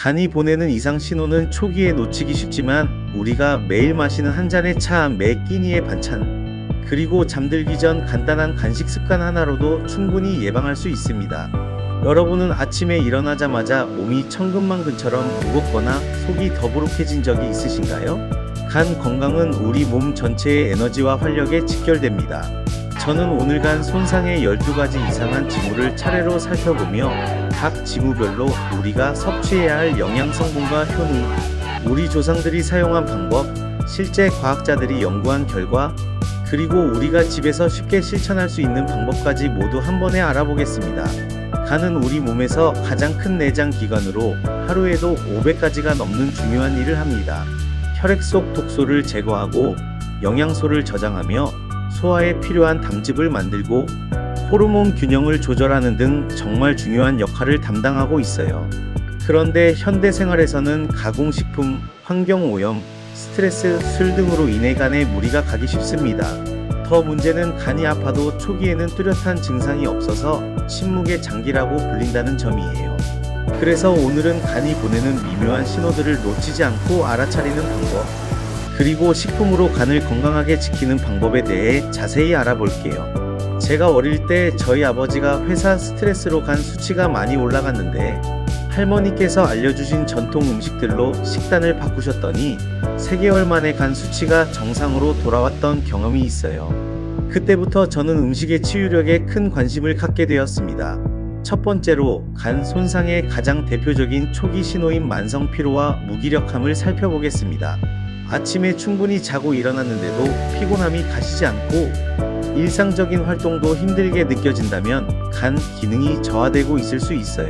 간이 보내는 이상 신호는 초기에 놓치기 쉽지만 우리가 매일 마시는 한 잔의 차, 매 끼니의 반찬, 그리고 잠들기 전 간단한 간식 습관 하나로도 충분히 예방할 수 있습니다. 여러분은 아침에 일어나자마자 몸이 천근만근처럼 무겁거나 속이 더부룩해진 적이 있으신가요? 간 건강은 우리 몸 전체의 에너지와 활력에 직결됩니다. 저는 오늘간 손상의 12가지 이상한 징후를 차례로 살펴보며 각 징후별로 우리가 섭취해야 할 영양성분과 효능, 우리 조상들이 사용한 방법, 실제 과학자들이 연구한 결과, 그리고 우리가 집에서 쉽게 실천할 수 있는 방법까지 모두 한 번에 알아보겠습니다. 간은 우리 몸에서 가장 큰 내장 기관으로 하루에도 500가지가 넘는 중요한 일을 합니다. 혈액 속 독소를 제거하고 영양소를 저장하며 소화에 필요한 담즙을 만들고 호르몬 균형을 조절하는 등 정말 중요한 역할을 담당하고 있어요. 그런데 현대 생활에서는 가공식품, 환경오염, 스트레스, 술 등으로 인해 간에 무리가 가기 쉽습니다. 더 문제는 간이 아파도 초기에는 뚜렷한 증상이 없어서 침묵의 장기라고 불린다는 점이에요. 그래서 오늘은 간이 보내는 미묘한 신호들을 놓치지 않고 알아차리는 방법, 그리고 식품으로 간을 건강하게 지키는 방법에 대해 자세히 알아볼게요. 제가 어릴 때 저희 아버지가 회사 스트레스로 간 수치가 많이 올라갔는데 할머니께서 알려주신 전통 음식들로 식단을 바꾸셨더니 3개월 만에 간 수치가 정상으로 돌아왔던 경험이 있어요. 그때부터 저는 음식의 치유력에 큰 관심을 갖게 되었습니다. 첫 번째로 간 손상의 가장 대표적인 초기 신호인 만성 피로와 무기력함을 살펴보겠습니다. 아침에 충분히 자고 일어났는데도 피곤함이 가시지 않고 일상적인 활동도 힘들게 느껴진다면 간 기능이 저하되고 있을 수 있어요.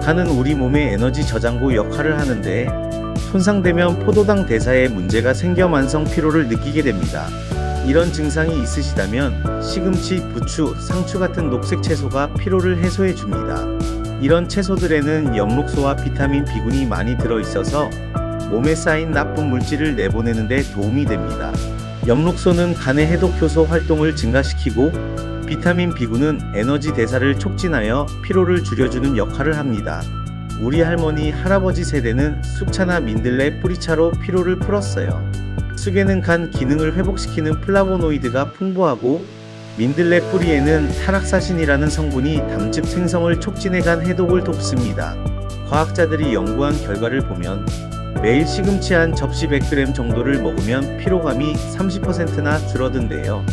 간은 우리 몸의 에너지 저장고 역할을 하는데 손상되면 포도당 대사에 문제가 생겨 만성 피로를 느끼게 됩니다. 이런 증상이 있으시다면 시금치, 부추, 상추 같은 녹색 채소가 피로를 해소해 줍니다. 이런 채소들에는 엽록소와 비타민 B군이 많이 들어있어서 몸에 쌓인 나쁜 물질을 내보내는 데 도움이 됩니다. 엽록소는 간의 해독효소 활동을 증가시키고 비타민 B군은 에너지 대사를 촉진하여 피로를 줄여주는 역할을 합니다. 우리 할머니, 할아버지 세대는 쑥차나 민들레 뿌리차로 피로를 풀었어요. 쑥에는 간 기능을 회복시키는 플라보노이드가 풍부하고 민들레 뿌리에는 타락사신이라는 성분이 담즙 생성을 촉진해 간 해독을 돕습니다. 과학자들이 연구한 결과를 보면 매일 시금치 한 접시 100g 정도를 먹으면 피로감이 30%나 줄어든대요.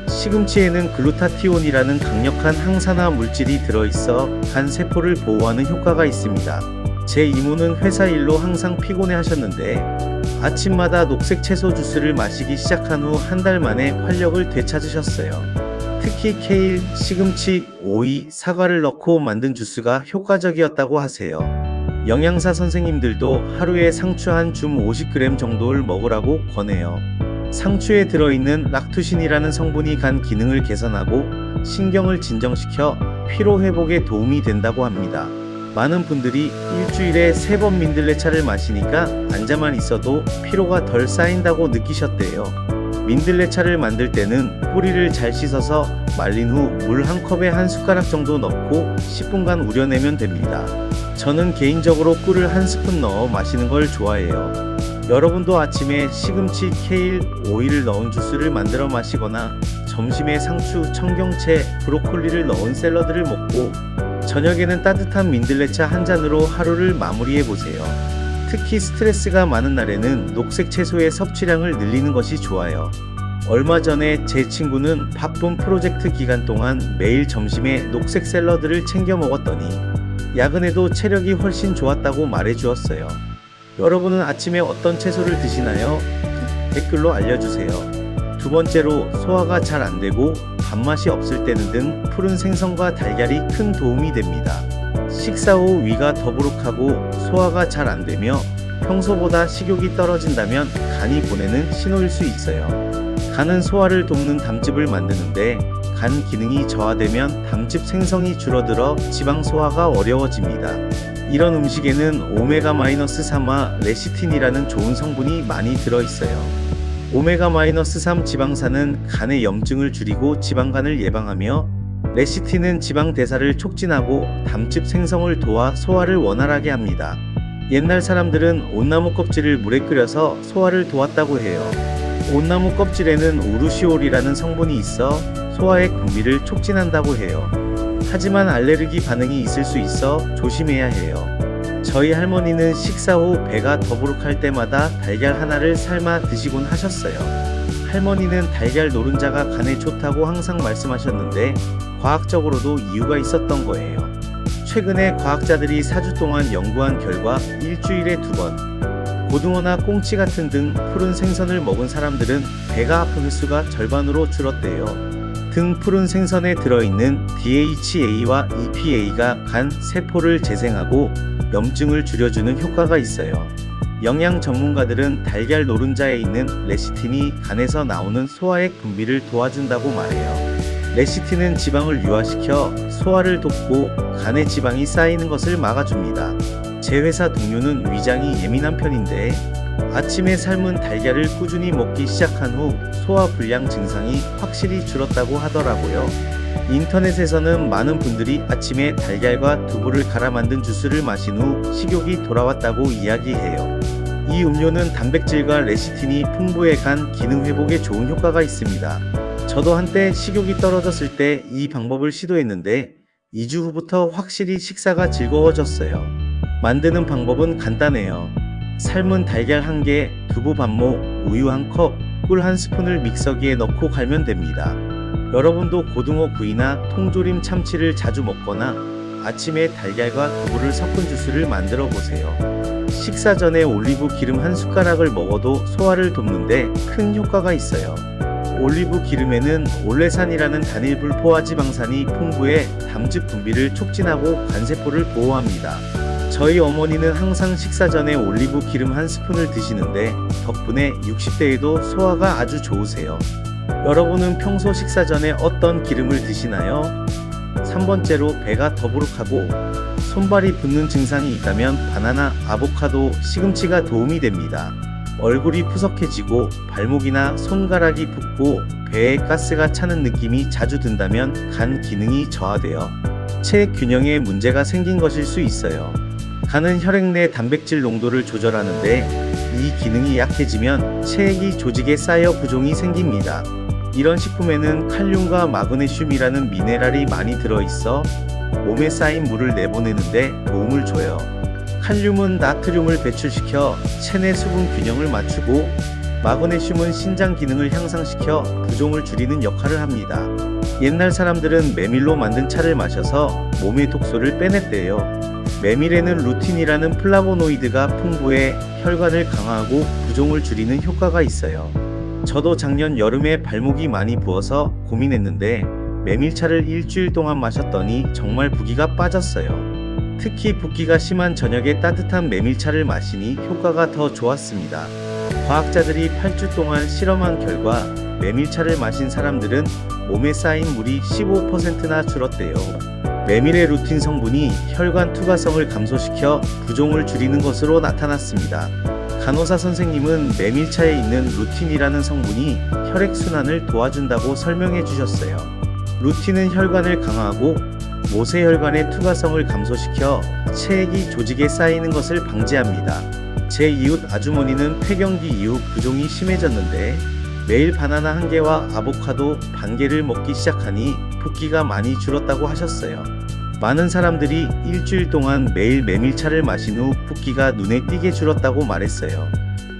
시금치에는 글루타티온이라는 강력한 항산화 물질이 들어있어 간 세포를 보호하는 효과가 있습니다. 제 이모는 회사 일로 항상 피곤해 하셨는데 아침마다 녹색 채소 주스를 마시기 시작한 후 한 달 만에 활력을 되찾으셨어요. 특히 케일, 시금치, 오이, 사과를 넣고 만든 주스가 효과적이었다고 하세요. 영양사 선생님들도 하루에 상추 한 줌 50g 정도를 먹으라고 권해요. 상추에 들어있는 락투신이라는 성분이 간 기능을 개선하고 신경을 진정시켜 피로 회복에 도움이 된다고 합니다. 많은 분들이 일주일에 3번 민들레차를 마시니까 앉아만 있어도 피로가 덜 쌓인다고 느끼셨대요. 민들레차를 만들 때는 뿌리를 잘 씻어서 말린 후 물 한 컵에 한 숟가락 정도 넣고 10분간 우려내면 됩니다. 저는 개인적으로 꿀을 한 스푼 넣어 마시는 걸 좋아해요. 여러분도 아침에 시금치, 케일, 오이를 넣은 주스를 만들어 마시거나 점심에 상추, 청경채, 브로콜리를 넣은 샐러드를 먹고 저녁에는 따뜻한 민들레차 한 잔으로 하루를 마무리해보세요. 특히 스트레스가 많은 날에는 녹색 채소의 섭취량을 늘리는 것이 좋아요. 얼마 전에 제 친구는 바쁜 프로젝트 기간 동안 매일 점심에 녹색 샐러드를 챙겨 먹었더니 야근에도 체력이 훨씬 좋았다고 말해주었어요. 여러분은 아침에 어떤 채소를 드시나요? 댓글로 알려주세요. 두 번째로 소화가 잘 안되고 밥맛이 없을 때는 등 푸른 생선과 달걀이 큰 도움이 됩니다. 식사 후 위가 더부룩하고 소화가 잘 안되며 평소보다 식욕이 떨어진다면 간이 보내는 신호일 수 있어요. 간은 소화를 돕는 담즙을 만드는데 간 기능이 저하되면 담즙 생성이 줄어들어 지방 소화가 어려워집니다. 이런 음식에는 오메가-3와 레시틴이라는 좋은 성분이 많이 들어있어요. 오메가-3 지방산은 간의 염증을 줄이고 지방간을 예방하며 레시틴은 지방 대사를 촉진하고 담즙 생성을 도와 소화를 원활하게 합니다. 옛날 사람들은 온나무 껍질을 물에 끓여서 소화를 도왔다고 해요. 온나무 껍질에는 우루시올이라는 성분이 있어 소화의 분비를 촉진한다고 해요. 하지만 알레르기 반응이 있을 수 있어 조심해야 해요. 저희 할머니는 식사 후 배가 더부룩할 때마다 달걀 하나를 삶아 드시곤 하셨어요. 할머니는 달걀 노른자가 간에 좋다고 항상 말씀하셨는데 과학적으로도 이유가 있었던 거예요. 최근에 과학자들이 4주 동안 연구한 결과 일주일에 2번 고등어나 꽁치 같은 등 푸른 생선을 먹은 사람들은 배가 아픈 횟수가 절반으로 줄었대요. 등 푸른 생선에 들어있는 DHA와 EPA가 간 세포를 재생하고 염증을 줄여주는 효과가 있어요. 영양 전문가들은 달걀 노른자에 있는 레시틴이 간에서 나오는 소화액 분비를 도와준다고 말해요. 레시틴은 지방을 유화시켜 소화를 돕고 간에 지방이 쌓이는 것을 막아줍니다. 제 회사 동료는 위장이 예민한 편인데 아침에 삶은 달걀을 꾸준히 먹기 시작한 후 소화 불량 증상이 확실히 줄었다고 하더라고요. 인터넷에서는 많은 분들이 아침에 달걀과 두부를 갈아 만든 주스를 마신 후 식욕이 돌아왔다고 이야기해요. 이 음료는 단백질과 레시틴이 풍부해 간 기능 회복에 좋은 효과가 있습니다. 저도 한때 식욕이 떨어졌을 때 이 방법을 시도했는데 2주 후부터 확실히 식사가 즐거워졌어요. 만드는 방법은 간단해요. 삶은 달걀 1개, 두부 반모, 우유 1컵, 꿀 1스푼을 믹서기에 넣고 갈면 됩니다. 여러분도 고등어 구이나 통조림 참치를 자주 먹거나 아침에 달걀과 두부를 섞은 주스를 만들어 보세요. 식사 전에 올리브 기름 1숟가락을 먹어도 소화를 돕는데 큰 효과가 있어요. 올리브 기름에는 올레산이라는 단일 불포화 지방산이 풍부해 담즙 분비를 촉진하고 간세포를 보호합니다. 저희 어머니는 항상 식사 전에 올리브 기름 1스푼을 드시는데 덕분에 60대에도 소화가 아주 좋으세요. 여러분은 평소 식사 전에 어떤 기름을 드시나요? 3번째로 배가 더부룩하고 손발이 붓는 증상이 있다면 바나나, 아보카도, 시금치가 도움이 됩니다. 얼굴이 푸석해지고 발목이나 손가락이 붓고 배에 가스가 차는 느낌이 자주 든다면 간 기능이 저하되어 체액 균형에 문제가 생긴 것일 수 있어요. 간은 혈액 내 단백질 농도를 조절하는데 이 기능이 약해지면 체액이 조직에 쌓여 부종이 생깁니다. 이런 식품에는 칼륨과 마그네슘이라는 미네랄이 많이 들어있어 몸에 쌓인 물을 내보내는데 도움을 줘요. 칼륨은 나트륨을 배출시켜 체내 수분 균형을 맞추고 마그네슘은 신장 기능을 향상시켜 부종을 줄이는 역할을 합니다. 옛날 사람들은 메밀로 만든 차를 마셔서 몸의 독소를 빼냈대요. 메밀에는 루틴이라는 플라보노이드가 풍부해 혈관을 강화하고 부종을 줄이는 효과가 있어요. 저도 작년 여름에 발목이 많이 부어서 고민했는데 메밀차를 일주일 동안 마셨더니 정말 붓기가 빠졌어요. 특히 붓기가 심한 저녁에 따뜻한 메밀차를 마시니 효과가 더 좋았습니다. 과학자들이 8주 동안 실험한 결과 메밀차를 마신 사람들은 몸에 쌓인 물이 15%나 줄었대요. 메밀의 루틴 성분이 혈관 투과성을 감소시켜 부종을 줄이는 것으로 나타났습니다. 간호사 선생님은 메밀차에 있는 루틴이라는 성분이 혈액순환을 도와준다고 설명해 주셨어요. 루틴은 혈관을 강화하고 모세혈관의 투과성을 감소시켜 체액이 조직에 쌓이는 것을 방지합니다. 제 이웃 아주머니는 폐경기 이후 부종이 심해졌는데 매일 바나나 1개와 아보카도 반 개를 먹기 시작하니 붓기가 많이 줄었다고 하셨어요. 많은 사람들이 일주일 동안 매일 메밀차를 마신 후 붓기가 눈에 띄게 줄었다고 말했어요.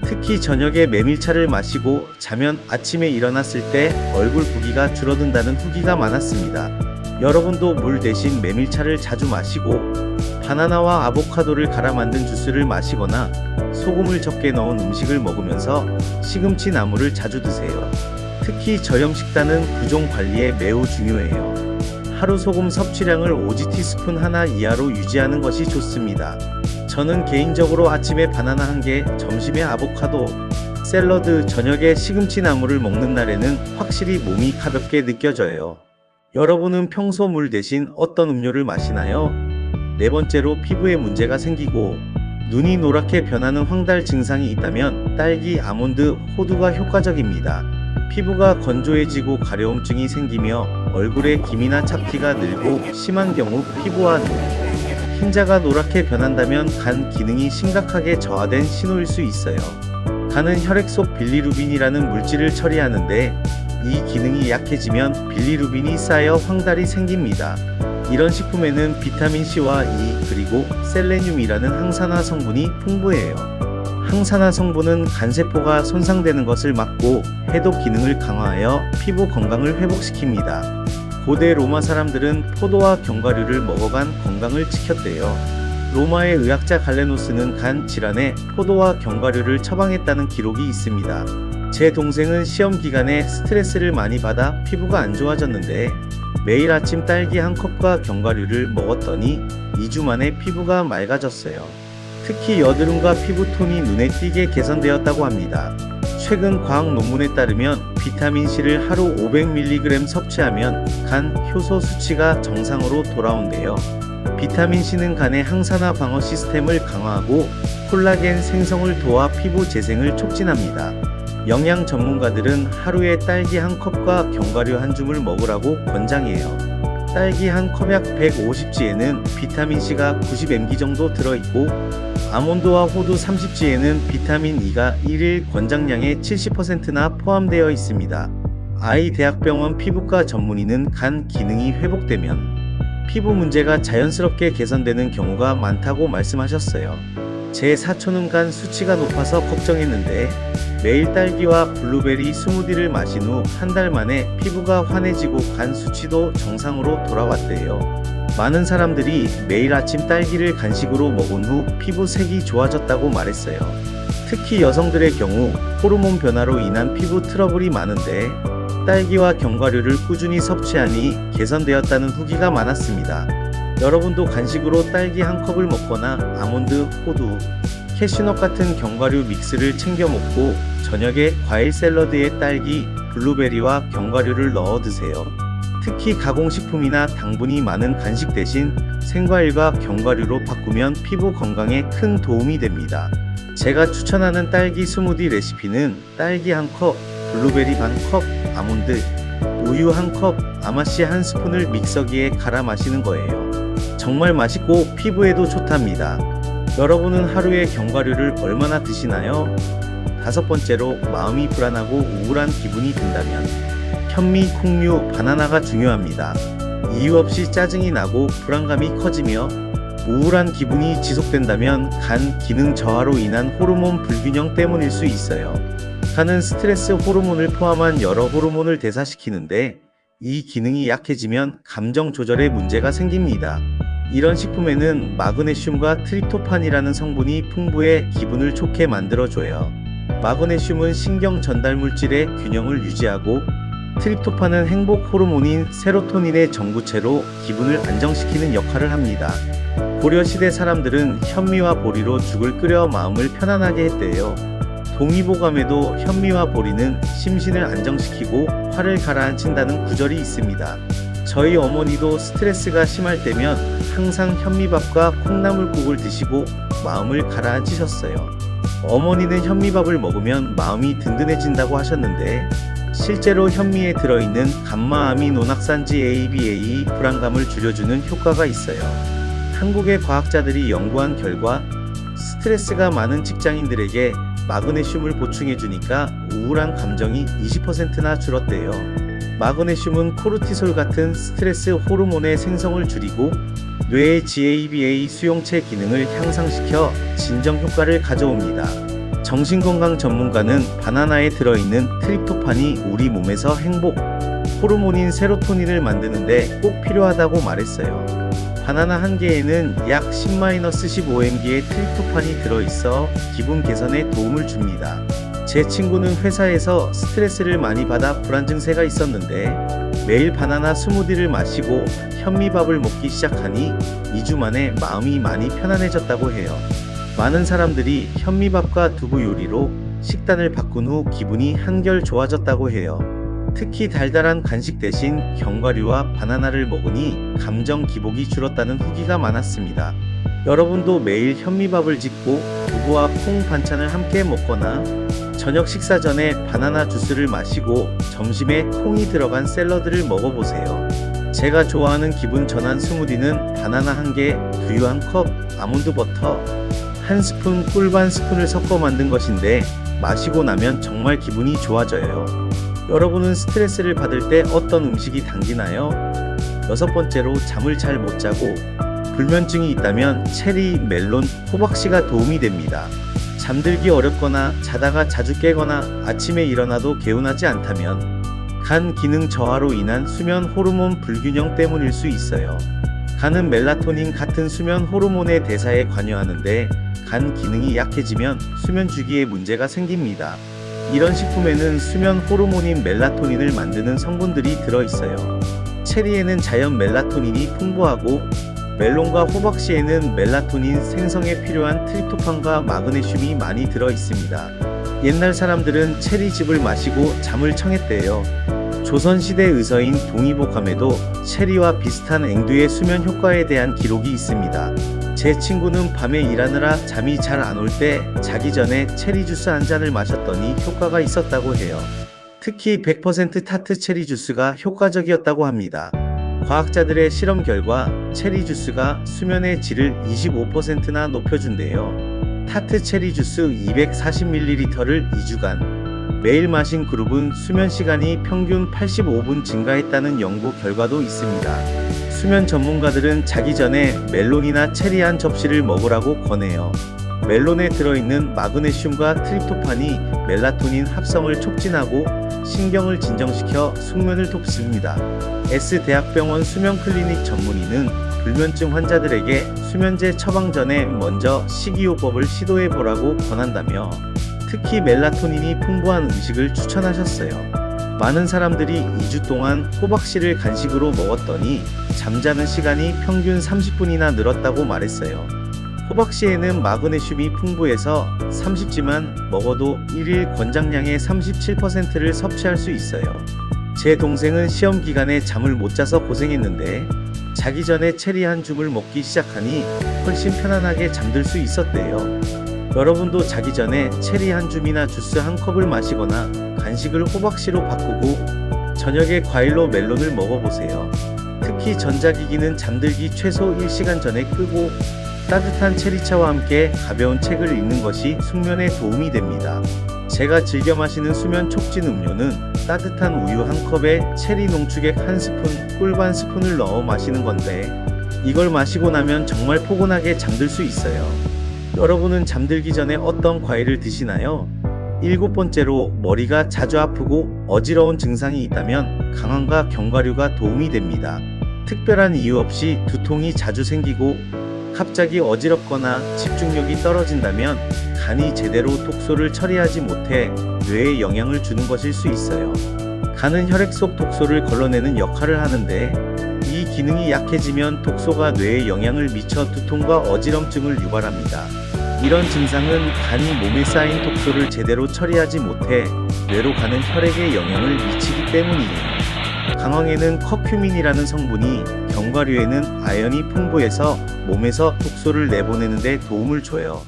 특히 저녁에 메밀차를 마시고 자면 아침에 일어났을 때 얼굴 붓기가 줄어든다는 후기가 많았습니다. 여러분도 물 대신 메밀차를 자주 마시고 바나나와 아보카도를 갈아 만든 주스를 마시거나 소금을 적게 넣은 음식을 먹으면서 시금치 나물을 자주 드세요. 특히 저염 식단은 부종 관리에 매우 중요해요. 하루 소금 섭취량을 5gT스푼 하나 이하로 유지하는 것이 좋습니다. 저는 개인적으로 아침에 바나나 1개, 점심에 아보카도, 샐러드, 저녁에 시금치 나물을 먹는 날에는 확실히 몸이 가볍게 느껴져요. 여러분은 평소 물 대신 어떤 음료를 마시나요? 4번째로 피부에 문제가 생기고 눈이 노랗게 변하는 황달 증상이 있다면 딸기, 아몬드, 호두가 효과적입니다. 피부가 건조해지고 가려움증이 생기며 얼굴에 김이나 잡티가 늘고 심한 경우 피부와 눈, 흰자가 노랗게 변한다면 간 기능이 심각하게 저하된 신호일 수 있어요. 간은 혈액 속 빌리루빈이라는 물질을 처리하는데 이 기능이 약해지면 빌리루빈이 쌓여 황달이 생깁니다. 이런 식품에는 비타민C와 E 그리고 셀레늄이라는 항산화 성분이 풍부해요. 항산화 성분은 간세포가 손상되는 것을 막고 해독 기능을 강화하여 피부 건강을 회복시킵니다. 고대 로마 사람들은 포도와 견과류를 먹어간 건강을 지켰대요. 로마의 의학자 갈레노스는 간 질환에 포도와 견과류를 처방했다는 기록이 있습니다. 제 동생은 시험 기간에 스트레스를 많이 받아 피부가 안 좋아졌는데 매일 아침 딸기 한 컵과 견과류를 먹었더니 2주 만에 피부가 맑아졌어요. 특히 여드름과 피부톤이 눈에 띄게 개선되었다고 합니다. 최근 과학 논문에 따르면 비타민C를 하루 500mg 섭취하면 간 효소 수치가 정상으로 돌아온대요. 비타민C는 간의 항산화 방어 시스템을 강화하고 콜라겐 생성을 도와 피부 재생을 촉진합니다. 영양 전문가들은 하루에 딸기 한 컵과 견과류 한 줌을 먹으라고 권장해요. 딸기 한 컵약 150g에는 비타민C가 90mg 정도 들어있고 아몬드와 호두 30g에는 비타민 E가 1일 권장량의 70%나 포함되어 있습니다. 아이 대학병원 피부과 전문의는 간 기능이 회복되면 피부 문제가 자연스럽게 개선되는 경우가 많다고 말씀하셨어요. 제 사촌은 간 수치가 높아서 걱정했는데 매일 딸기와 블루베리 스무디를 마신 후 한 달 만에 피부가 환해지고 간 수치도 정상으로 돌아왔대요. 많은 사람들이 매일 아침 딸기를 간식으로 먹은 후 피부 색이 좋아졌다고 말했어요. 특히 여성들의 경우 호르몬 변화로 인한 피부 트러블이 많은데 딸기와 견과류를 꾸준히 섭취하니 개선되었다는 후기가 많았습니다. 여러분도 간식으로 딸기 한 컵을 먹거나 아몬드, 호두, 캐슈넛 같은 견과류 믹스를 챙겨 먹고 저녁에 과일 샐러드에 딸기, 블루베리와 견과류를 넣어 드세요. 특히 가공식품이나 당분이 많은 간식 대신 생과일과 견과류로 바꾸면 피부 건강에 큰 도움이 됩니다. 제가 추천하는 딸기 스무디 레시피는 딸기 한 컵, 블루베리 반 컵, 아몬드, 우유 한 컵, 아마씨 한 스푼을 믹서기에 갈아 마시는 거예요. 정말 맛있고 피부에도 좋답니다. 여러분은 하루에 견과류를 얼마나 드시나요? 5번째로 마음이 불안하고 우울한 기분이 든다면 현미, 콩류, 바나나가 중요합니다. 이유 없이 짜증이 나고 불안감이 커지며 우울한 기분이 지속된다면 간 기능 저하로 인한 호르몬 불균형 때문일 수 있어요. 간은 스트레스 호르몬을 포함한 여러 호르몬을 대사시키는데 이 기능이 약해지면 감정 조절에 문제가 생깁니다. 이런 식품에는 마그네슘과 트립토판이라는 성분이 풍부해 기분을 좋게 만들어줘요. 마그네슘은 신경 전달 물질의 균형을 유지하고 트립토판은 행복 호르몬인 세로토닌의 전구체로 기분을 안정시키는 역할을 합니다. 고려시대 사람들은 현미와 보리로 죽을 끓여 마음을 편안하게 했대요. 동의보감에도 현미와 보리는 심신을 안정시키고 화를 가라앉힌다는 구절이 있습니다. 저희 어머니도 스트레스가 심할 때면 항상 현미밥과 콩나물국을 드시고 마음을 가라앉히셨어요. 어머니는 현미밥을 먹으면 마음이 든든해진다고 하셨는데 실제로 현미에 들어있는 감마아미노낙산지 ABA 불안감을 줄여주는 효과가 있어요. 한국의 과학자들이 연구한 결과 스트레스가 많은 직장인들에게 마그네슘을 보충해주니까 우울한 감정이 20%나 줄었대요. 마그네슘은 코르티솔 같은 스트레스 호르몬의 생성을 줄이고 뇌의 GABA 수용체 기능을 향상시켜 진정 효과를 가져옵니다. 정신건강 전문가는 바나나에 들어있는 트립토판이 우리 몸에서 행복 호르몬인 세로토닌을 만드는데 꼭 필요하다고 말했어요. 바나나 한 개에는 약 10-15mg의 트립토판이 들어있어 기분 개선에 도움을 줍니다. 제 친구는 회사에서 스트레스를 많이 받아 불안 증세가 있었는데 매일 바나나 스무디를 마시고 현미밥을 먹기 시작하니 2주 만에 마음이 많이 편안해졌다고 해요. 많은 사람들이 현미밥과 두부 요리로 식단을 바꾼 후 기분이 한결 좋아졌다고 해요. 특히 달달한 간식 대신 견과류와 바나나를 먹으니 감정 기복이 줄었다는 후기가 많았습니다. 여러분도 매일 현미밥을 짓고 두부와 콩 반찬을 함께 먹거나 저녁 식사 전에 바나나 주스를 마시고 점심에 콩이 들어간 샐러드를 먹어보세요. 제가 좋아하는 기분 전환 스무디는 바나나 1개, 두유 1컵, 아몬드 버터 1스푼, 꿀 반 스푼을 섞어 만든 것인데 마시고 나면 정말 기분이 좋아져요. 여러분은 스트레스를 받을 때 어떤 음식이 당기나요? 6번째로 잠을 잘 못 자고 불면증이 있다면 체리, 멜론, 호박씨가 도움이 됩니다. 잠들기 어렵거나 자다가 자주 깨거나 아침에 일어나도 개운하지 않다면 간 기능 저하로 인한 수면 호르몬 불균형 때문일 수 있어요. 간은 멜라토닌 같은 수면 호르몬의 대사에 관여하는데 간 기능이 약해지면 수면 주기에 문제가 생깁니다. 이런 식품에는 수면 호르몬인 멜라토닌을 만드는 성분들이 들어있어요. 체리에는 자연 멜라토닌이 풍부하고 멜론과 호박씨에는 멜라토닌 생성에 필요한 트립토판과 마그네슘이 많이 들어있습니다. 옛날 사람들은 체리즙을 마시고 잠을 청했대요. 조선시대 의서인 동의보감에도 체리와 비슷한 앵두의 수면 효과에 대한 기록이 있습니다. 제 친구는 밤에 일하느라 잠이 잘 안 올 때 자기 전에 체리 주스 한 잔을 마셨더니 효과가 있었다고 해요. 특히 100% 타트 체리 주스가 효과적이었다고 합니다. 과학자들의 실험 결과 체리 주스가 수면의 질을 25%나 높여준대요. 타트 체리 주스 240ml를 2주간 매일 마신 그룹은 수면 시간이 평균 85분 증가했다는 연구 결과도 있습니다. 수면 전문가들은 자기 전에 멜론이나 체리 한 접시를 먹으라고 권해요. 멜론에 들어있는 마그네슘과 트립토판이 멜라토닌 합성을 촉진하고 신경을 진정시켜 숙면을 돕습니다. S대학병원 수면클리닉 전문의는 불면증 환자들에게 수면제 처방 전에 먼저 식이요법을 시도해보라고 권한다며 특히 멜라토닌이 풍부한 음식을 추천하셨어요. 많은 사람들이 2주 동안 호박씨를 간식으로 먹었더니 잠자는 시간이 평균 30분이나 늘었다고 말했어요. 호박씨에는 마그네슘이 풍부해서 30지만 먹어도 1일 권장량의 37%를 섭취할 수 있어요. 제 동생은 시험 기간에 잠을 못 자서 고생했는데 자기 전에 체리 한 줌을 먹기 시작하니 훨씬 편안하게 잠들 수 있었대요. 여러분도 자기 전에 체리 한 줌이나 주스 한 컵을 마시거나 간식을 호박씨로 바꾸고 저녁에 과일로 멜론을 먹어보세요. 특히 전자기기는 잠들기 최소 1시간 전에 끄고 따뜻한 체리차와 함께 가벼운 책을 읽는 것이 숙면에 도움이 됩니다. 제가 즐겨 마시는 수면 촉진 음료는 따뜻한 우유 한 컵에 체리 농축액 한 스푼, 꿀 반 스푼을 넣어 마시는 건데 이걸 마시고 나면 정말 포근하게 잠들 수 있어요. 여러분은 잠들기 전에 어떤 과일을 드시나요? 7번째로 머리가 자주 아프고 어지러운 증상이 있다면 강황과 견과류가 도움이 됩니다. 특별한 이유 없이 두통이 자주 생기고 갑자기 어지럽거나 집중력이 떨어진다면 간이 제대로 독소를 처리하지 못해 뇌에 영향을 주는 것일 수 있어요. 간은 혈액 속 독소를 걸러내는 역할을 하는데 이 기능이 약해지면 독소가 뇌에 영향을 미쳐 두통과 어지럼증을 유발합니다. 이런 증상은 간이 몸에 쌓인 독소를 제대로 처리하지 못해 뇌로 가는 혈액에 영향을 미치기 때문이에요. 강황에는 커큐민이라는 성분이, 견과류에는 아연이 풍부해서 몸에서 독소를 내보내는 데 도움을 줘요.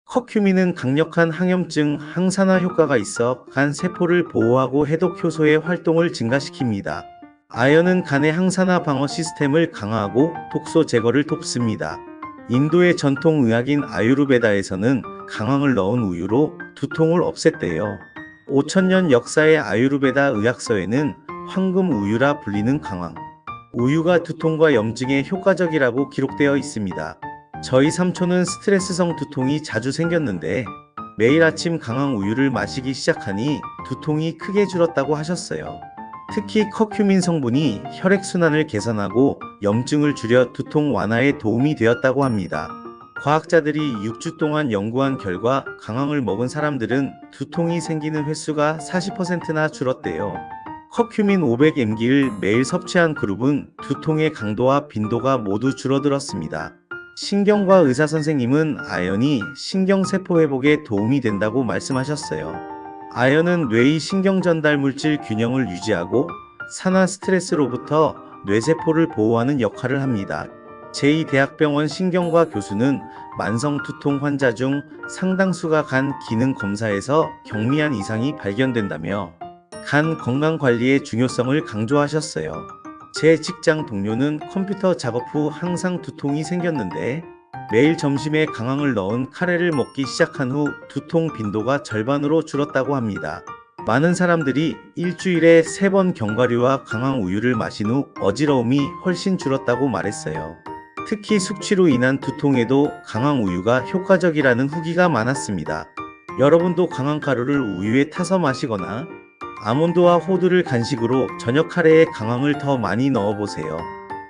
커큐민은 강력한 항염증, 항산화 효과가 있어 간 세포를 보호하고 해독 효소의 활동을 증가시킵니다. 아연은 간의 항산화 방어 시스템을 강화하고 독소 제거를 돕습니다. 인도의 전통 의학인 아유르베다에서는 강황을 넣은 우유로 두통을 없앴대요. 5000년 역사의 아유르베다 의학서에는 황금 우유라 불리는 강황 우유가 두통과 염증에 효과적이라고 기록되어 있습니다. 저희 삼촌은 스트레스성 두통이 자주 생겼는데 매일 아침 강황 우유를 마시기 시작하니 두통이 크게 줄었다고 하셨어요. 특히 커큐민 성분이 혈액순환을 개선하고 염증을 줄여 두통 완화에 도움이 되었다고 합니다. 과학자들이 6주 동안 연구한 결과 강황을 먹은 사람들은 두통이 생기는 횟수가 40%나 줄었대요. 커큐민 500mg를 매일 섭취한 그룹은 두통의 강도와 빈도가 모두 줄어들었습니다. 신경과 의사선생님은 아연이 신경세포 회복에 도움이 된다고 말씀하셨어요. 아연은 뇌의 신경전달 물질 균형을 유지하고 산화 스트레스로부터 뇌세포를 보호하는 역할을 합니다. 제2대학병원 신경과 교수는 만성 두통 환자 중 상당수가 간 기능 검사에서 경미한 이상이 발견된다며 간 건강 관리의 중요성을 강조하셨어요. 제 직장 동료는 컴퓨터 작업 후 항상 두통이 생겼는데 매일 점심에 강황을 넣은 카레를 먹기 시작한 후 두통 빈도가 절반으로 줄었다고 합니다. 많은 사람들이 일주일에 3번 견과류와 강황 우유를 마신 후 어지러움이 훨씬 줄었다고 말했어요. 특히 숙취로 인한 두통에도 강황 우유가 효과적이라는 후기가 많았습니다. 여러분도 강황 가루를 우유에 타서 마시거나 아몬드와 호두를 간식으로 저녁 카레에 강황을 더 많이 넣어보세요.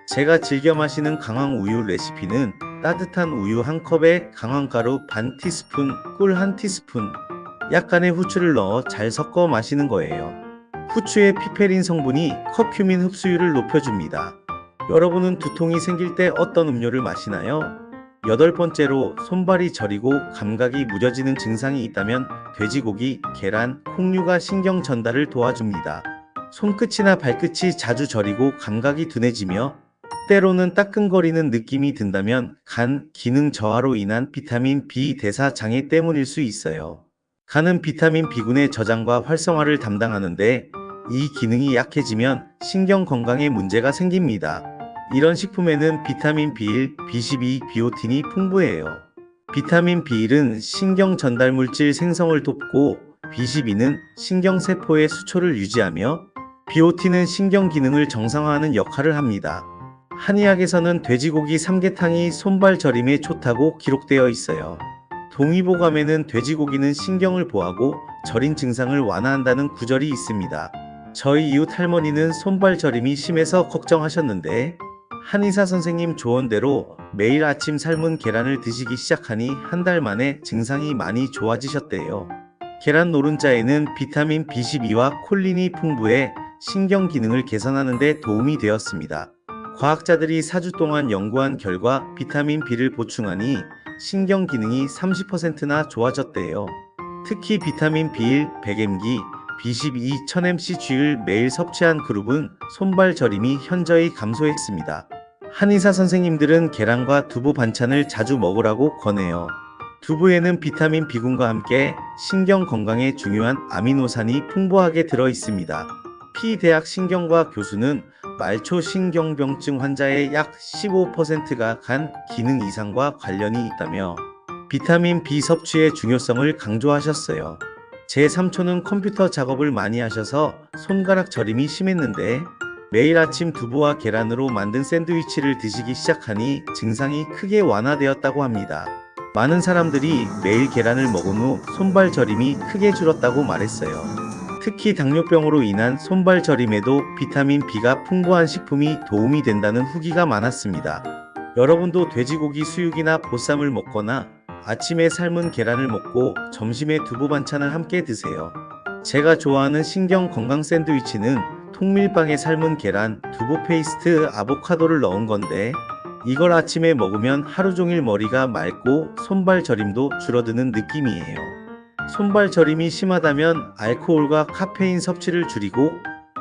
제가 즐겨 마시는 강황 우유 레시피는 따뜻한 우유 1컵에 강황 가루 반 티스푼, 꿀 1티스푼, 약간의 후추를 넣어 잘 섞어 마시는 거예요. 후추의 피페린 성분이 커큐민 흡수율을 높여줍니다. 여러분은 두통이 생길 때 어떤 음료를 마시나요? 8번째로 손발이 저리고 감각이 무뎌지는 증상이 있다면 돼지고기, 계란, 콩류가 신경 전달을 도와줍니다. 손끝이나 발끝이 자주 저리고 감각이 둔해지며 때로는 따끔거리는 느낌이 든다면 간 기능 저하로 인한 비타민 B 대사 장애 때문일 수 있어요. 간은 비타민 B군의 저장과 활성화를 담당하는데 이 기능이 약해지면 신경 건강에 문제가 생깁니다. 이런 식품에는 비타민 B1, B12, 비오틴이 풍부해요. 비타민 B1은 신경 전달 물질 생성을 돕고 B12는 신경세포의 수초를 유지하며 비오틴은 신경 기능을 정상화하는 역할을 합니다. 한의학에서는 돼지고기 삼계탕이 손발 저림에 좋다고 기록되어 있어요. 동의보감에는 돼지고기는 신경을 보하고 저린 증상을 완화한다는 구절이 있습니다. 저희 이웃 할머니는 손발 저림이 심해서 걱정하셨는데 한의사 선생님 조언대로 매일 아침 삶은 계란을 드시기 시작하니 한 달 만에 증상이 많이 좋아지셨대요. 계란 노른자에는 비타민 B12와 콜린이 풍부해 신경 기능을 개선하는 데 도움이 되었습니다. 과학자들이 4주 동안 연구한 결과 비타민 B를 보충하니 신경 기능이 30%나 좋아졌대요. 특히 비타민 B1, 100mg, B12, 1000mcg를 매일 섭취한 그룹은 손발 저림이 현저히 감소했습니다. 한의사 선생님들은 계란과 두부 반찬을 자주 먹으라고 권해요. 두부에는 비타민 B군과 함께 신경 건강에 중요한 아미노산이 풍부하게 들어 있습니다. 피대학 신경과학 교수는 말초 신경병증 환자의 약 15%가 간 기능 이상과 관련이 있다며 비타민 B 섭취의 중요성을 강조하셨어요. 제 삼촌은 컴퓨터 작업을 많이 하셔서 손가락 저림이 심했는데 매일 아침 두부와 계란으로 만든 샌드위치를 드시기 시작하니 증상이 크게 완화되었다고 합니다. 많은 사람들이 매일 계란을 먹은 후 손발 저림이 크게 줄었다고 말했어요. 특히 당뇨병으로 인한 손발 저림에도 비타민 B가 풍부한 식품이 도움이 된다는 후기가 많았습니다. 여러분도 돼지고기 수육이나 보쌈을 먹거나 아침에 삶은 계란을 먹고 점심에 두부 반찬을 함께 드세요. 제가 좋아하는 신경 건강 샌드위치는 통밀빵에 삶은 계란, 두부 페이스트, 아보카도를 넣은 건데 이걸 아침에 먹으면 하루 종일 머리가 맑고 손발 저림도 줄어드는 느낌이에요. 손발 저림이 심하다면 알코올과 카페인 섭취를 줄이고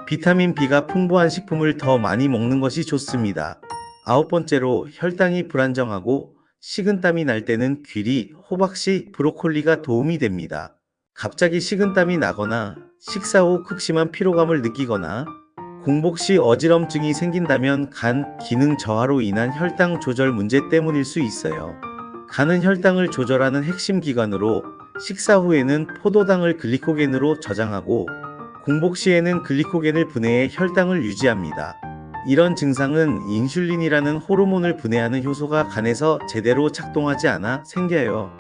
비타민 B가 풍부한 식품을 더 많이 먹는 것이 좋습니다. 9번째로 혈당이 불안정하고 식은땀이 날 때는 귀리, 호박씨, 브로콜리가 도움이 됩니다. 갑자기 식은땀이 나거나 식사 후 극심한 피로감을 느끼거나 공복 시 어지럼증이 생긴다면 간 기능 저하로 인한 혈당 조절 문제 때문일 수 있어요. 간은 혈당을 조절하는 핵심 기관으로 식사 후에는 포도당을 글리코겐으로 저장하고 공복 시에는 글리코겐을 분해해 혈당을 유지합니다. 이런 증상은 인슐린이라는 호르몬을 분해하는 효소가 간에서 제대로 작동하지 않아 생겨요.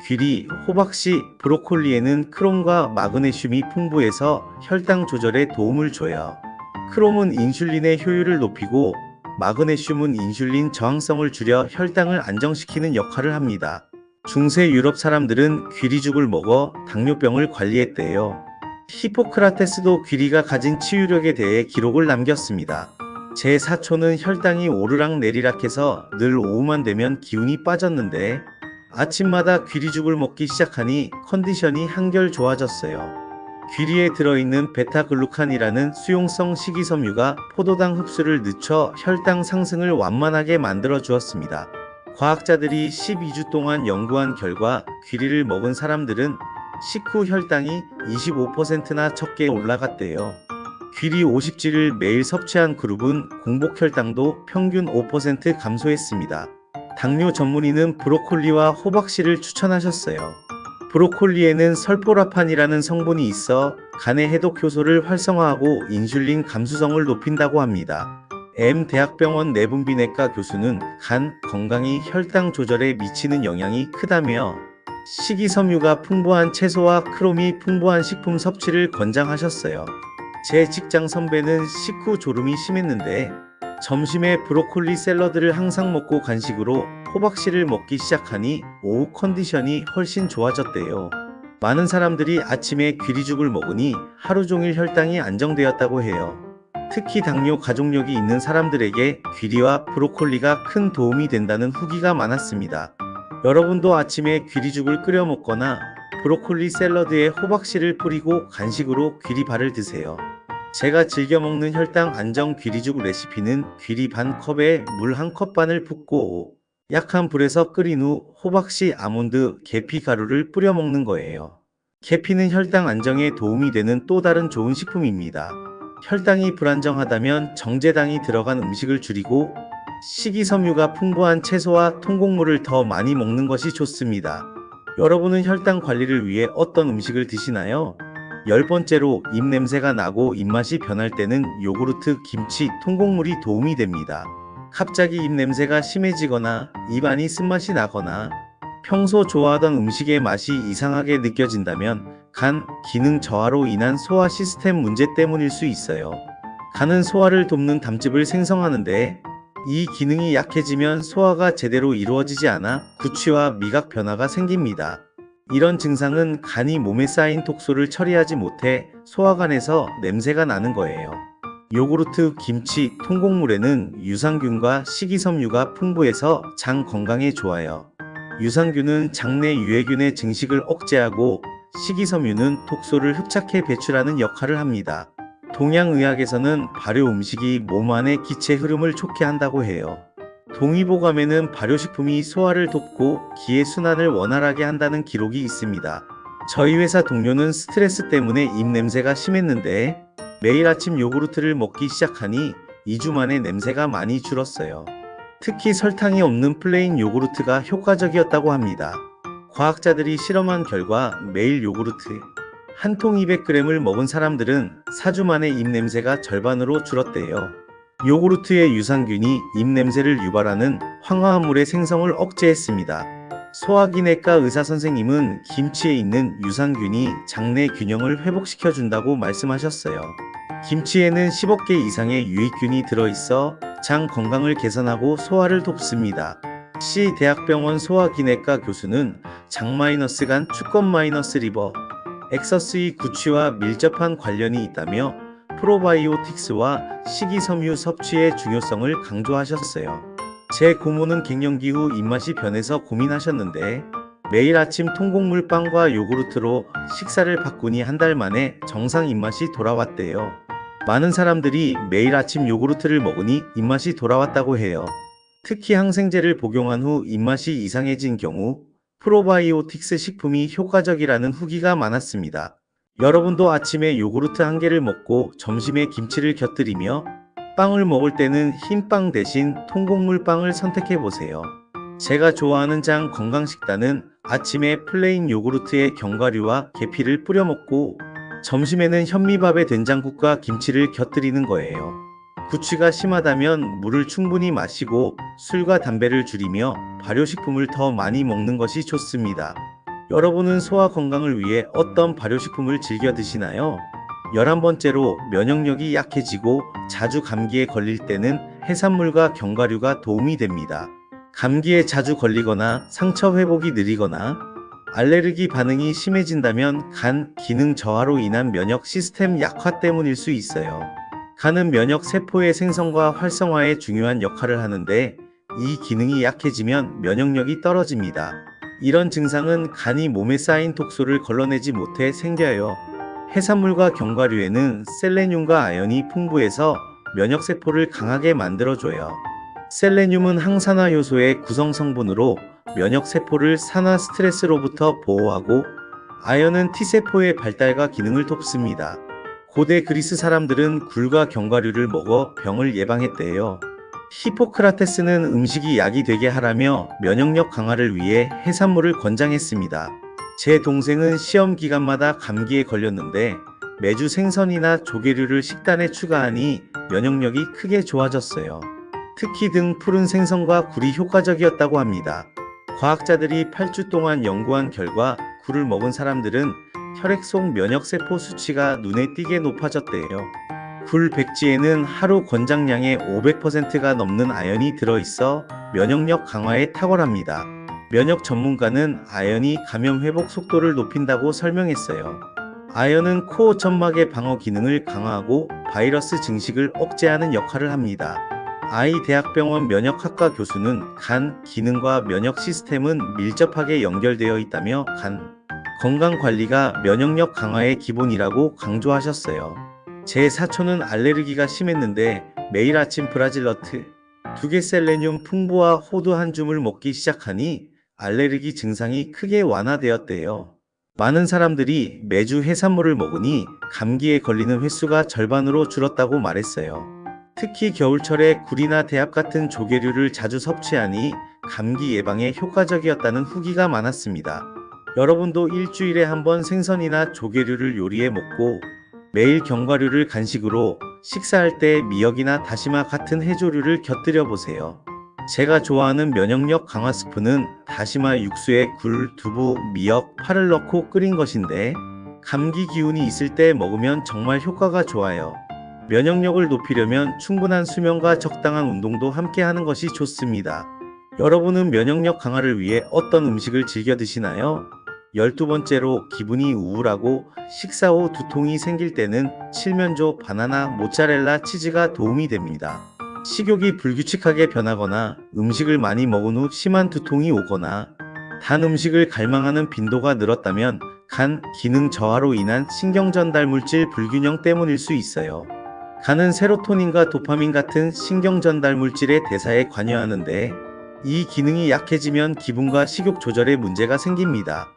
귀리, 호박씨, 브로콜리에는 크롬과 마그네슘이 풍부해서 혈당 조절에 도움을 줘요. 크롬은 인슐린의 효율을 높이고 마그네슘은 인슐린 저항성을 줄여 혈당을 안정시키는 역할을 합니다. 중세 유럽 사람들은 귀리죽을 먹어 당뇨병을 관리했대요. 히포크라테스도 귀리가 가진 치유력에 대해 기록을 남겼습니다. 제 사촌은 혈당이 오르락 내리락해서 늘 오후만 되면 기운이 빠졌는데 아침마다 귀리죽을 먹기 시작하니 컨디션이 한결 좋아졌어요. 귀리에 들어있는 베타글루칸이라는 수용성 식이섬유가 포도당 흡수를 늦춰 혈당 상승을 완만하게 만들어 주었습니다. 과학자들이 12주 동안 연구한 결과 귀리를 먹은 사람들은 식후 혈당이 25%나 적게 올라갔대요. 귀리 50G를 매일 섭취한 그룹은 공복 혈당도 평균 5% 감소했습니다. 당뇨 전문의는 브로콜리와 호박씨를 추천하셨어요. 브로콜리에는 설포라판이라는 성분이 있어 간의 해독 효소를 활성화하고 인슐린 감수성을 높인다고 합니다. M대학병원 내분비내과 교수는 간 건강이 혈당 조절에 미치는 영향이 크다며 식이섬유가 풍부한 채소와 크롬이 풍부한 식품 섭취를 권장하셨어요. 제 직장 선배는 식후 졸음이 심했는데 점심에 브로콜리 샐러드를 항상 먹고 간식으로 호박씨를 먹기 시작하니 오후 컨디션이 훨씬 좋아졌대요. 많은 사람들이 아침에 귀리죽을 먹으니 하루 종일 혈당이 안정되었다고 해요. 특히 당뇨 가족력이 있는 사람들에게 귀리와 브로콜리가 큰 도움이 된다는 후기가 많았습니다. 여러분도 아침에 귀리죽을 끓여 먹거나 브로콜리 샐러드에 호박씨를 뿌리고 간식으로 귀리발을 드세요. 제가 즐겨 먹는 혈당 안정 귀리죽 레시피는 귀리 반 컵에 물 한 컵 반을 붓고 약한 불에서 끓인 후 호박씨, 아몬드, 계피 가루를 뿌려 먹는 거예요. 계피는 혈당 안정에 도움이 되는 또 다른 좋은 식품입니다. 혈당이 불안정하다면 정제당이 들어간 음식을 줄이고 식이섬유가 풍부한 채소와 통곡물을 더 많이 먹는 것이 좋습니다. 여러분은 혈당 관리를 위해 어떤 음식을 드시나요? 10번째로 입냄새가 나고 입맛이 변할 때는 요구르트, 김치, 통곡물이 도움이 됩니다. 갑자기 입냄새가 심해지거나 입안이 쓴맛이 나거나 평소 좋아하던 음식의 맛이 이상하게 느껴진다면 간 기능 저하로 인한 소화 시스템 문제 때문일 수 있어요. 간은 소화를 돕는 담즙을 생성하는데 이 기능이 약해지면 소화가 제대로 이루어지지 않아 구취와 미각 변화가 생깁니다. 이런 증상은 간이 몸에 쌓인 독소를 처리하지 못해 소화관에서 냄새가 나는 거예요. 요구르트, 김치, 통곡물에는 유산균과 식이섬유가 풍부해서 장 건강에 좋아요. 유산균은 장내 유해균의 증식을 억제하고 식이섬유는 독소를 흡착해 배출하는 역할을 합니다. 동양의학에서는 발효 음식이 몸 안의 기체 흐름을 좋게 한다고 해요. 동의보감에는 발효식품이 소화를 돕고 기의 순환을 원활하게 한다는 기록이 있습니다. 저희 회사 동료는 스트레스 때문에 입냄새가 심했는데 매일 아침 요구르트를 먹기 시작하니 2주 만에 냄새가 많이 줄었어요. 특히 설탕이 없는 플레인 요구르트가 효과적이었다고 합니다. 과학자들이 실험한 결과 매일 요구르트 한 통 200g을 먹은 사람들은 4주 만에 입냄새가 절반으로 줄었대요. 요구르트의 유산균이 입냄새를 유발하는 황화합물의 생성을 억제했습니다. 소화기내과 의사선생님은 김치에 있는 유산균이 장내 균형을 회복시켜준다고 말씀하셨어요. 김치에는 10억 개 이상의 유익균이 들어있어 장 건강을 개선하고 소화를 돕습니다. C대학병원 소화기내과 교수는 장-간 축권-리버 엑서스의 구취와 밀접한 관련이 있다며 프로바이오틱스와 식이섬유 섭취의 중요성을 강조하셨어요. 제 고모는 갱년기 후 입맛이 변해서 고민하셨는데 매일 아침 통곡물 빵과 요구르트로 식사를 바꾸니 한 달 만에 정상 입맛이 돌아왔대요. 많은 사람들이 매일 아침 요구르트를 먹으니 입맛이 돌아왔다고 해요. 특히 항생제를 복용한 후 입맛이 이상해진 경우 프로바이오틱스 식품이 효과적이라는 후기가 많았습니다. 여러분도 아침에 요구르트 한 개를 먹고 점심에 김치를 곁들이며 빵을 먹을 때는 흰빵 대신 통곡물 빵을 선택해보세요. 제가 좋아하는 장 건강식단은 아침에 플레인 요구르트에 견과류와 계피를 뿌려 먹고 점심에는 현미밥에 된장국과 김치를 곁들이는 거예요. 구취가 심하다면 물을 충분히 마시고 술과 담배를 줄이며 발효식품을 더 많이 먹는 것이 좋습니다. 여러분은 소화 건강을 위해 어떤 발효식품을 즐겨 드시나요? 11번째로 면역력이 약해지고 자주 감기에 걸릴 때는 해산물과 견과류가 도움이 됩니다. 감기에 자주 걸리거나 상처 회복이 느리거나 알레르기 반응이 심해진다면 간 기능 저하로 인한 면역 시스템 약화 때문일 수 있어요. 간은 면역 세포의 생성과 활성화에 중요한 역할을 하는데 이 기능이 약해지면 면역력이 떨어집니다. 이런 증상은 간이 몸에 쌓인 독소를 걸러내지 못해 생겨요. 해산물과 견과류에는 셀레늄과 아연이 풍부해서 면역세포를 강하게 만들어줘요. 셀레늄은 항산화 효소의 구성 성분으로 면역세포를 산화 스트레스로부터 보호하고 아연은 T세포의 발달과 기능을 돕습니다. 고대 그리스 사람들은 굴과 견과류를 먹어 병을 예방했대요. 히포크라테스는 음식이 약이 되게 하라며 면역력 강화를 위해 해산물을 권장했습니다. 제 동생은 시험 기간마다 감기에 걸렸는데 매주 생선이나 조개류를 식단에 추가하니 면역력이 크게 좋아졌어요. 특히 등 푸른 생선과 굴이 효과적이었다고 합니다. 과학자들이 8주 동안 연구한 결과 굴을 먹은 사람들은 혈액 속 면역세포 수치가 눈에 띄게 높아졌대요. 굴 백지에는 하루 권장량의 500%가 넘는 아연이 들어있어 면역력 강화에 탁월합니다. 면역 전문가는 아연이 감염 회복 속도를 높인다고 설명했어요. 아연은 코어 점막의 방어 기능을 강화하고 바이러스 증식을 억제하는 역할을 합니다. 아이대학병원 면역학과 교수는 간 기능과 면역 시스템은 밀접하게 연결되어 있다며 간 건강 관리가 면역력 강화의 기본이라고 강조하셨어요. 제 사촌은 알레르기가 심했는데 매일 아침 브라질너트 2개 셀레늄 풍부와 호두 한 줌을 먹기 시작하니 알레르기 증상이 크게 완화되었대요. 많은 사람들이 매주 해산물을 먹으니 감기에 걸리는 횟수가 절반으로 줄었다고 말했어요. 특히 겨울철에 굴이나 대합 같은 조개류를 자주 섭취하니 감기 예방에 효과적이었다는 후기가 많았습니다. 여러분도 일주일에 한 번 생선이나 조개류를 요리해 먹고 매일 견과류를 간식으로, 식사할 때 미역이나 다시마 같은 해조류를 곁들여 보세요. 제가 좋아하는 면역력 강화 스프는 다시마 육수에 굴, 두부, 미역, 파를 넣고 끓인 것인데 감기 기운이 있을 때 먹으면 정말 효과가 좋아요. 면역력을 높이려면 충분한 수면과 적당한 운동도 함께 하는 것이 좋습니다. 여러분은 면역력 강화를 위해 어떤 음식을 즐겨 드시나요? 12번째로 기분이 우울하고 식사 후 두통이 생길 때는 칠면조, 바나나, 모짜렐라 치즈가 도움이 됩니다. 식욕이 불규칙하게 변하거나 음식을 많이 먹은 후 심한 두통이 오거나 단 음식을 갈망하는 빈도가 늘었다면 간 기능 저하로 인한 신경전달 물질 불균형 때문일 수 있어요. 간은 세로토닌과 도파민 같은 신경전달 물질의 대사에 관여하는데 이 기능이 약해지면 기분과 식욕 조절에 문제가 생깁니다.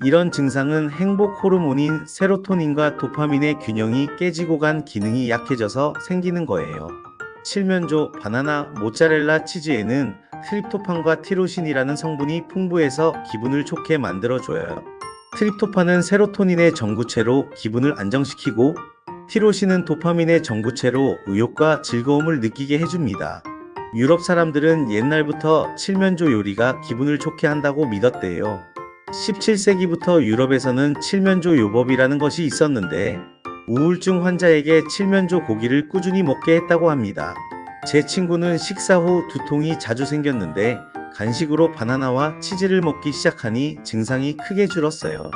이런 증상은 행복 호르몬인 세로토닌과 도파민의 균형이 깨지고 간 기능이 약해져서 생기는 거예요. 칠면조, 바나나, 모짜렐라 치즈에는 트립토판과 티로신이라는 성분이 풍부해서 기분을 좋게 만들어줘요. 트립토판은 세로토닌의 전구체로 기분을 안정시키고 티로신은 도파민의 전구체로 의욕과 즐거움을 느끼게 해줍니다. 유럽 사람들은 옛날부터 칠면조 요리가 기분을 좋게 한다고 믿었대요. 17세기부터 유럽에서는 칠면조 요법이라는 것이 있었는데 우울증 환자에게 칠면조 고기를 꾸준히 먹게 했다고 합니다. 제 친구는 식사 후 두통이 자주 생겼는데 간식으로 바나나와 치즈를 먹기 시작하니 증상이 크게 줄었어요.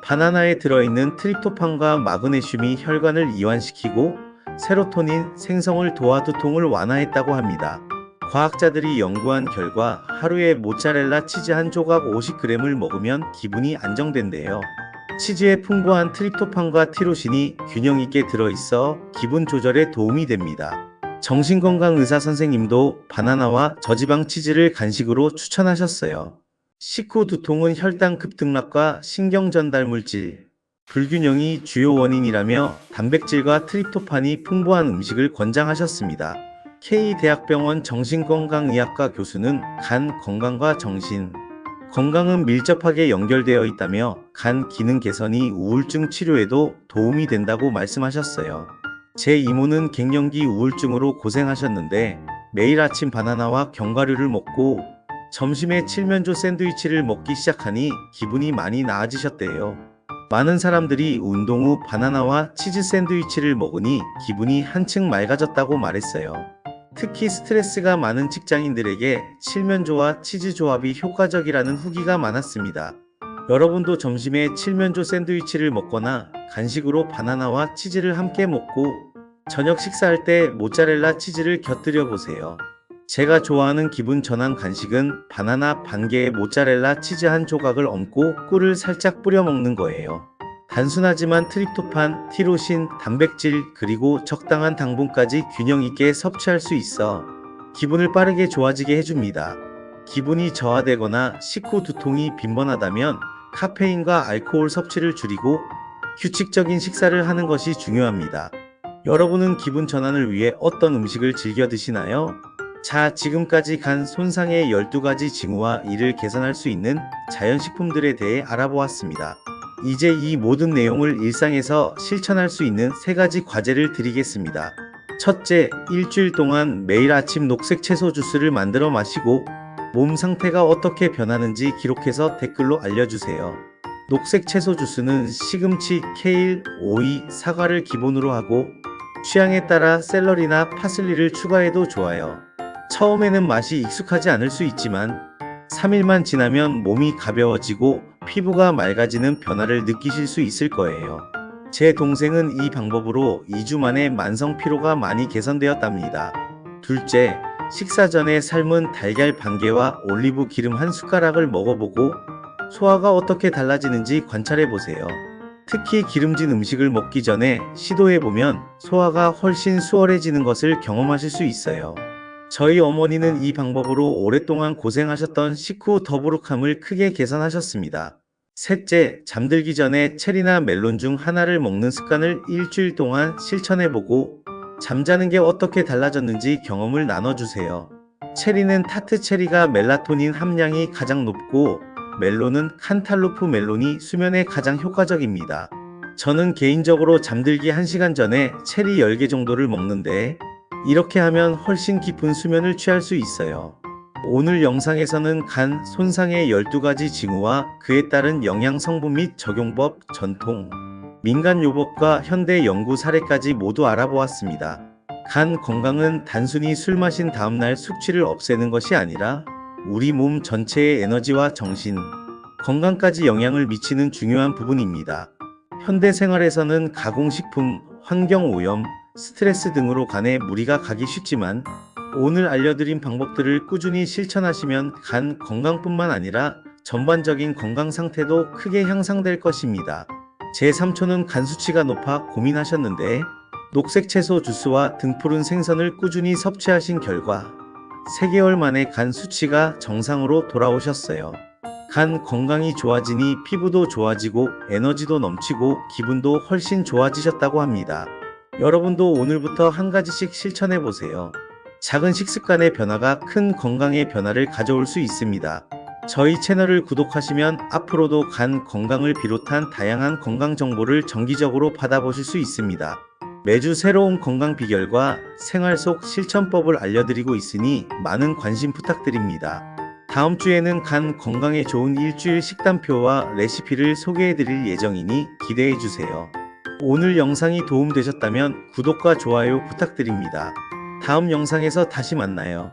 바나나에 들어있는 트립토판과 마그네슘이 혈관을 이완시키고 세로토닌 생성을 도와 두통을 완화했다고 합니다. 과학자들이 연구한 결과 하루에 모짜렐라 치즈 한 조각 50g을 먹으면 기분이 안정된대요. 치즈에 풍부한 트립토판과 티로신이 균형 있게 들어있어 기분 조절에 도움이 됩니다. 정신건강 의사 선생님도 바나나와 저지방 치즈를 간식으로 추천하셨어요. 식후 두통은 혈당 급등락과 신경전달 물질 불균형이 주요 원인이라며 단백질과 트립토판이 풍부한 음식을 권장하셨습니다. K대학병원 정신건강의학과 교수는 간 건강과 정신 건강은 밀접하게 연결되어 있다며 간 기능 개선이 우울증 치료에도 도움이 된다고 말씀하셨어요. 제 이모는 갱년기 우울증으로 고생하셨는데 매일 아침 바나나와 견과류를 먹고 점심에 칠면조 샌드위치를 먹기 시작하니 기분이 많이 나아지셨대요. 많은 사람들이 운동 후 바나나와 치즈 샌드위치를 먹으니 기분이 한층 맑아졌다고 말했어요. 특히 스트레스가 많은 직장인들에게 칠면조와 치즈 조합이 효과적이라는 후기가 많았습니다. 여러분도 점심에 칠면조 샌드위치를 먹거나 간식으로 바나나와 치즈를 함께 먹고 저녁 식사할 때 모짜렐라 치즈를 곁들여 보세요. 제가 좋아하는 기분 전환 간식은 바나나 반 개에 모짜렐라 치즈 한 조각을 얹고 꿀을 살짝 뿌려 먹는 거예요. 단순하지만 트립토판, 티로신, 단백질, 그리고 적당한 당분까지 균형 있게 섭취할 수 있어 기분을 빠르게 좋아지게 해줍니다. 기분이 저하되거나 식후 두통이 빈번하다면 카페인과 알코올 섭취를 줄이고 규칙적인 식사를 하는 것이 중요합니다. 여러분은 기분 전환을 위해 어떤 음식을 즐겨 드시나요? 자, 지금까지 간 손상의 12가지 징후와 이를 개선할 수 있는 자연식품들에 대해 알아보았습니다. 이제 이 모든 내용을 일상에서 실천할 수 있는 3가지 과제를 드리겠습니다. 첫째, 일주일 동안 매일 아침 녹색 채소 주스를 만들어 마시고 몸 상태가 어떻게 변하는지 기록해서 댓글로 알려주세요. 녹색 채소 주스는 시금치, 케일, 오이, 사과를 기본으로 하고 취향에 따라 샐러리나 파슬리를 추가해도 좋아요. 처음에는 맛이 익숙하지 않을 수 있지만 3일만 지나면 몸이 가벼워지고 피부가 맑아지는 변화를 느끼실 수 있을 거예요. 제 동생은 이 방법으로 2주 만에 만성 피로가 많이 개선되었답니다. 둘째, 식사 전에 삶은 달걀 반 개와 올리브 기름 한 숟가락을 먹어보고 소화가 어떻게 달라지는지 관찰해 보세요. 특히 기름진 음식을 먹기 전에 시도해보면 소화가 훨씬 수월해지는 것을 경험하실 수 있어요. 저희 어머니는 이 방법으로 오랫동안 고생하셨던 식후 더부룩함을 크게 개선하셨습니다. 셋째, 잠들기 전에 체리나 멜론 중 하나를 먹는 습관을 일주일 동안 실천해보고 잠자는 게 어떻게 달라졌는지 경험을 나눠주세요. 체리는 타트 체리가 멜라토닌 함량이 가장 높고 멜론은 칸탈루프 멜론이 수면에 가장 효과적입니다. 저는 개인적으로 잠들기 1시간 전에 체리 10개 정도를 먹는데 이렇게 하면 훨씬 깊은 수면을 취할 수 있어요. 오늘 영상에서는 간 손상의 12가지 징후와 그에 따른 영양 성분 및 적용법, 전통, 민간요법과 현대 연구 사례까지 모두 알아보았습니다. 간 건강은 단순히 술 마신 다음날 숙취를 없애는 것이 아니라 우리 몸 전체의 에너지와 정신, 건강까지 영향을 미치는 중요한 부분입니다. 현대 생활에서는 가공식품, 환경오염, 스트레스 등으로 간에 무리가 가기 쉽지만 오늘 알려드린 방법들을 꾸준히 실천하시면 간 건강뿐만 아니라 전반적인 건강 상태도 크게 향상될 것입니다. 제 삼촌은 간 수치가 높아 고민하셨는데 녹색 채소 주스와 등푸른 생선을 꾸준히 섭취하신 결과 3개월 만에 간 수치가 정상으로 돌아오셨어요. 간 건강이 좋아지니 피부도 좋아지고 에너지도 넘치고 기분도 훨씬 좋아지셨다고 합니다. 여러분도 오늘부터 한 가지씩 실천해 보세요. 작은 식습관의 변화가 큰 건강의 변화를 가져올 수 있습니다. 저희 채널을 구독하시면 앞으로도 간 건강을 비롯한 다양한 건강 정보를 정기적으로 받아보실 수 있습니다. 매주 새로운 건강 비결과 생활 속 실천법을 알려드리고 있으니 많은 관심 부탁드립니다. 다음 주에는 간 건강에 좋은 일주일 식단표와 레시피를 소개해드릴 예정이니 기대해주세요. 오늘 영상이 도움되셨다면 구독과 좋아요 부탁드립니다. 다음 영상에서 다시 만나요.